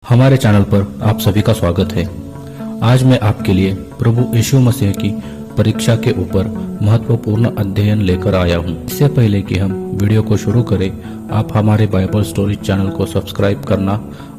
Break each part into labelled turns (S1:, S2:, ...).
S1: हमारे चैनल पर आप सभी का स्वागत है। आज मैं आपके लिए प्रभु यीशु मसीह की परीक्षा के ऊपर महत्वपूर्ण अध्ययन लेकर आया हूं। इससे पहले कि हम वीडियो को शुरू करें, आप हमारे बाइबल स्टोरी चैनल को सब्सक्राइब करना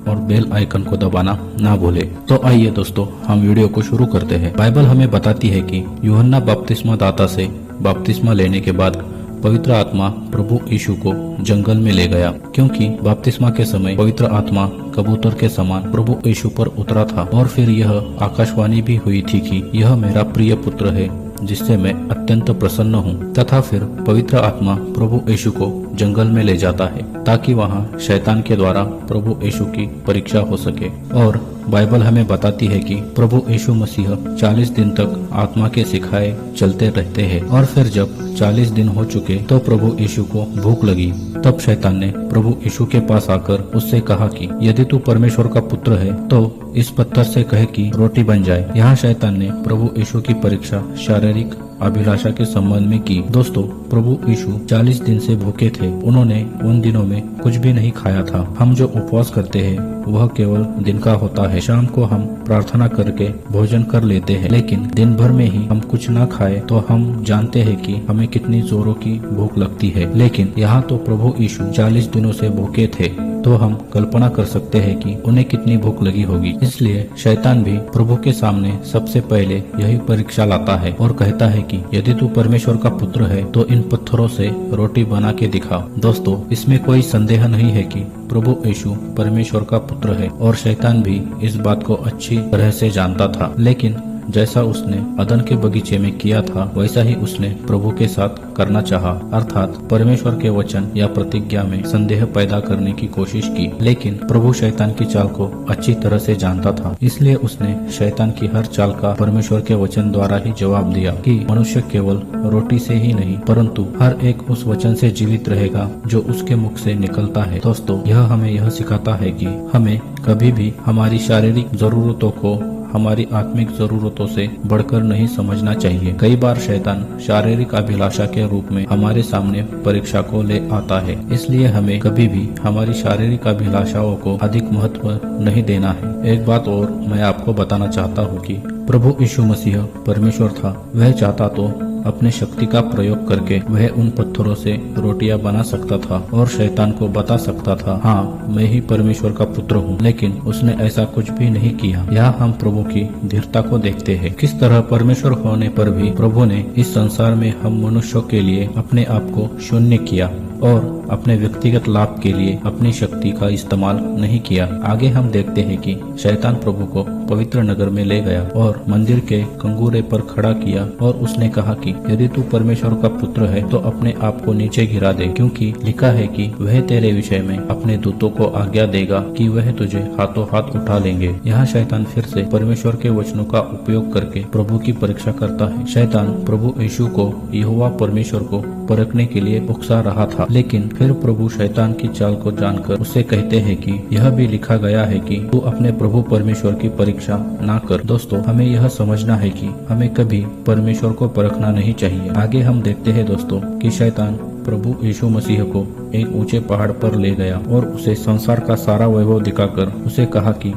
S1: और बेल आइकन को दबाना ना भूलें। तो आइए दोस्तों, हम वीडियो को शुरू करते हैं। बाइबल हमें बताती है कि यूहन्ना बपतिस्मा दाता से बपतिस्मा लेने के बाद पवित्र आत्मा प्रभु यीशु को जंगल में ले गया, क्योंकि बपतिस्मा के समय पवित्र आत्मा कबूतर के समान प्रभु यीशु पर उतरा था और फिर यह आकाशवाणी भी हुई थी कि यह मेरा प्रिय पुत्र है जिससे मैं अत्यंत प्रसन्न हूँ। तथा फिर पवित्र आत्मा प्रभु यीशु को जंगल में ले जाता है ताकि वहाँ शैतान के द्वारा प्रभु यीशु की परीक्षा हो सके। और बाइबल हमें बताती है कि प्रभु यीशु मसीह 40 दिन तक आत्मा के सिखाए चलते रहते हैं और फिर जब 40 दिन हो चुके तो प्रभु यीशु को भूख लगी। तब शैतान ने प्रभु यीशु के पास आकर उससे कहा कि यदि तू परमेश्वर का पुत्र है तो इस पत्थर से कहे कि रोटी बन जाए। यहाँ शैतान ने प्रभु यीशु की परीक्षा शारीरिक अभिलाषा के संबंध में की। दोस्तों, प्रभु यीशु 40 दिन से भूखे थे। उन्होंने उन दिनों में कुछ भी नहीं खाया था। हम जो उपवास करते हैं वह केवल दिन का होता है। शाम को हम प्रार्थना करके भोजन कर लेते हैं, लेकिन दिन भर में ही हम कुछ ना खाए तो हम जानते हैं कि हमें कितनी जोरों की भूख लगती है। लेकिन यहाँ तो प्रभु यीशु 40 दिनों से भूखे थे, तो हम कल्पना कर सकते हैं कि उन्हें कितनी भूख लगी होगी। इसलिए शैतान भी प्रभु के सामने सबसे पहले यही परीक्षा लाता है और कहता है कि यदि तू परमेश्वर का पुत्र है तो इन पत्थरों से रोटी बना के दिखा। दोस्तों, इसमें कोई संदेह नहीं है कि प्रभु यीशु परमेश्वर का पुत्र है और शैतान भी इस बात को अच्छी तरह से जानता था। लेकिन जैसा उसने अदन के बगीचे में किया था वैसा ही उसने प्रभु के साथ करना चाहा, अर्थात परमेश्वर के वचन या प्रतिज्ञा में संदेह पैदा करने की कोशिश की। लेकिन प्रभु शैतान की चाल को अच्छी तरह से जानता था, इसलिए उसने शैतान की हर चाल का परमेश्वर के वचन द्वारा ही जवाब दिया कि मनुष्य केवल रोटी से ही नहीं परंतु हर एक उस वचन से जीवित रहेगा जो उसके मुख से निकलता है। दोस्तों, यह हमें यह सिखाता है कि हमें कभी भी हमारी शारीरिक जरूरतों को हमारी आत्मिक जरूरतों से बढ़कर नहीं समझना चाहिए। कई बार शैतान शारीरिक अभिलाषा के रूप में हमारे सामने परीक्षा को ले आता है, इसलिए हमें कभी भी हमारी शारीरिक अभिलाषाओं को अधिक महत्व नहीं देना है। एक बात और मैं आपको बताना चाहता हूँ कि प्रभु यीशु मसीह परमेश्वर था। वह चाहता तो अपने शक्ति का प्रयोग करके वह उन पत्थरों से रोटियां बना सकता था और शैतान को बता सकता था, हाँ मैं ही परमेश्वर का पुत्र हूँ। लेकिन उसने ऐसा कुछ भी नहीं किया। यहाँ हम प्रभु की धीरता को देखते हैं। किस तरह परमेश्वर होने पर भी प्रभु ने इस संसार में हम मनुष्यों के लिए अपने आप को शून्य किया और अपने व्यक्तिगत लाभ के लिए अपनी शक्ति का इस्तेमाल नहीं किया। आगे हम देखते हैं कि शैतान प्रभु को पवित्र नगर में ले गया और मंदिर के कंगूरे पर खड़ा किया और उसने कहा कि यदि तू परमेश्वर का पुत्र है तो अपने आप को नीचे गिरा दे, क्योंकि लिखा है कि वह तेरे विषय में अपने दूतों को आज्ञा देगा कि वह तुझे हाथों हाथ उठा लेंगे। यहाँ शैतान फिर से परमेश्वर के वचनों का उपयोग करके प्रभु की परीक्षा करता है। शैतान प्रभु यीशु को यहोवा परमेश्वर को परखने के लिए उकसा रहा था, लेकिन फिर प्रभु शैतान की चाल को जानकर उससे कहते हैं कि यह भी लिखा गया है कि तू अपने प्रभु परमेश्वर की परीक्षा ना कर। दोस्तों, हमें यह समझना है कि हमें कभी परमेश्वर को परखना नहीं चाहिए। आगे हम देखते हैं दोस्तों कि शैतान प्रभु यीशु मसीह को एक ऊंचे पहाड़ पर ले गया और उसे संसार का सारा वैभव दिखाकर उसे कहा कि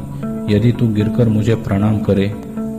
S1: यदि तू गिरकर मुझे प्रणाम करे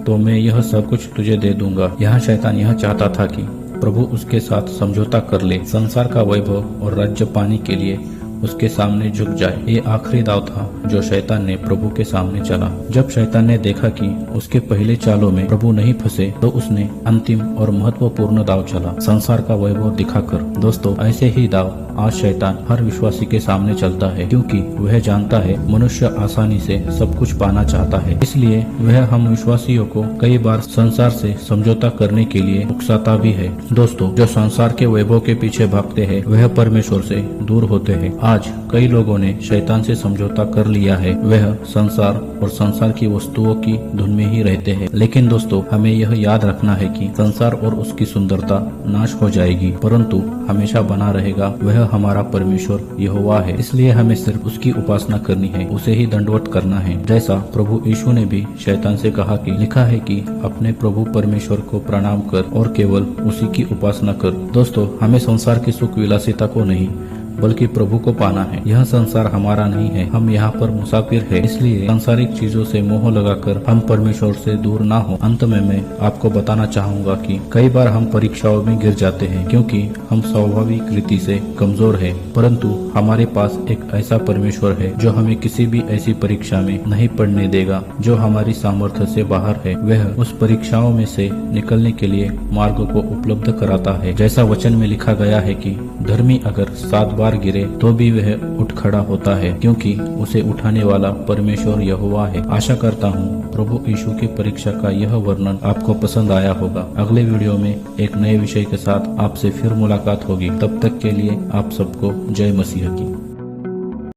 S1: तो मैं यह सब कुछ तुझे दे दूंगा। यहाँ शैतान यह चाहता था कि प्रभु उसके साथ समझौता कर ले, संसार का वैभव और राज्य पाने के लिए उसके सामने झुक जाए। ये आखिरी दाव था जो शैतान ने प्रभु के सामने चला। जब शैतान ने देखा कि उसके पहले चालों में प्रभु नहीं फंसे तो उसने अंतिम और महत्वपूर्ण दाव चला, संसार का वैभव दिखाकर। दोस्तों, ऐसे ही दाव आज शैतान हर विश्वासी के सामने चलता है, क्योंकि वह जानता है मनुष्य आसानी से सब कुछ पाना चाहता है। इसलिए वह हम विश्वासियों को कई बार संसार से समझौता करने के लिए उकसाता भी है। दोस्तों, जो संसार के वैभव के पीछे भागते हैं वह परमेश्वर से दूर होते हैं। आज कई लोगों ने शैतान से समझौता कर लिया है। वह संसार और संसार की वस्तुओं की धुन में ही रहते हैं। लेकिन दोस्तों, हमें यह याद रखना है कि संसार और उसकी सुंदरता नाश हो जाएगी, परंतु हमेशा बना रहेगा वह हमारा परमेश्वर यहोवा है। इसलिए हमें सिर्फ उसकी उपासना करनी है, उसे ही दंडवत करना है। जैसा प्रभु यीशु ने भी शैतान से कहा कि लिखा है कि अपने प्रभु परमेश्वर को प्रणाम कर और केवल उसी की उपासना कर। दोस्तों, हमें संसार की सुख विलासिता को नहीं बल्कि प्रभु को पाना है। यह संसार हमारा नहीं है, हम यहाँ पर मुसाफिर है। इसलिए सांसारिक चीजों से मोह लगाकर हम परमेश्वर से दूर ना हो। अंत में मैं आपको बताना चाहूंगा कि कई बार हम परीक्षाओं में गिर जाते हैं क्योंकि हम स्वाभाविक रीति से कमजोर है, परंतु हमारे पास एक ऐसा परमेश्वर है जो हमें किसी भी ऐसी परीक्षा में नहीं पड़ने देगा जो हमारी सामर्थ्य से बाहर है। वह उस परीक्षाओं में से निकलने के लिए मार्ग को उपलब्ध कराता है। जैसा वचन में लिखा गया है कि धर्मी अगर 7 बार गिरे तो भी वह उठ खड़ा होता है, क्योंकि उसे उठाने वाला परमेश्वर यहोवा है। आशा करता हूँ प्रभु यीशु की परीक्षा का यह वर्णन आपको पसंद आया होगा। अगले वीडियो में एक नए विषय के साथ आपसे फिर मुलाकात होगी। तब तक के लिए आप सबको जय मसीह की।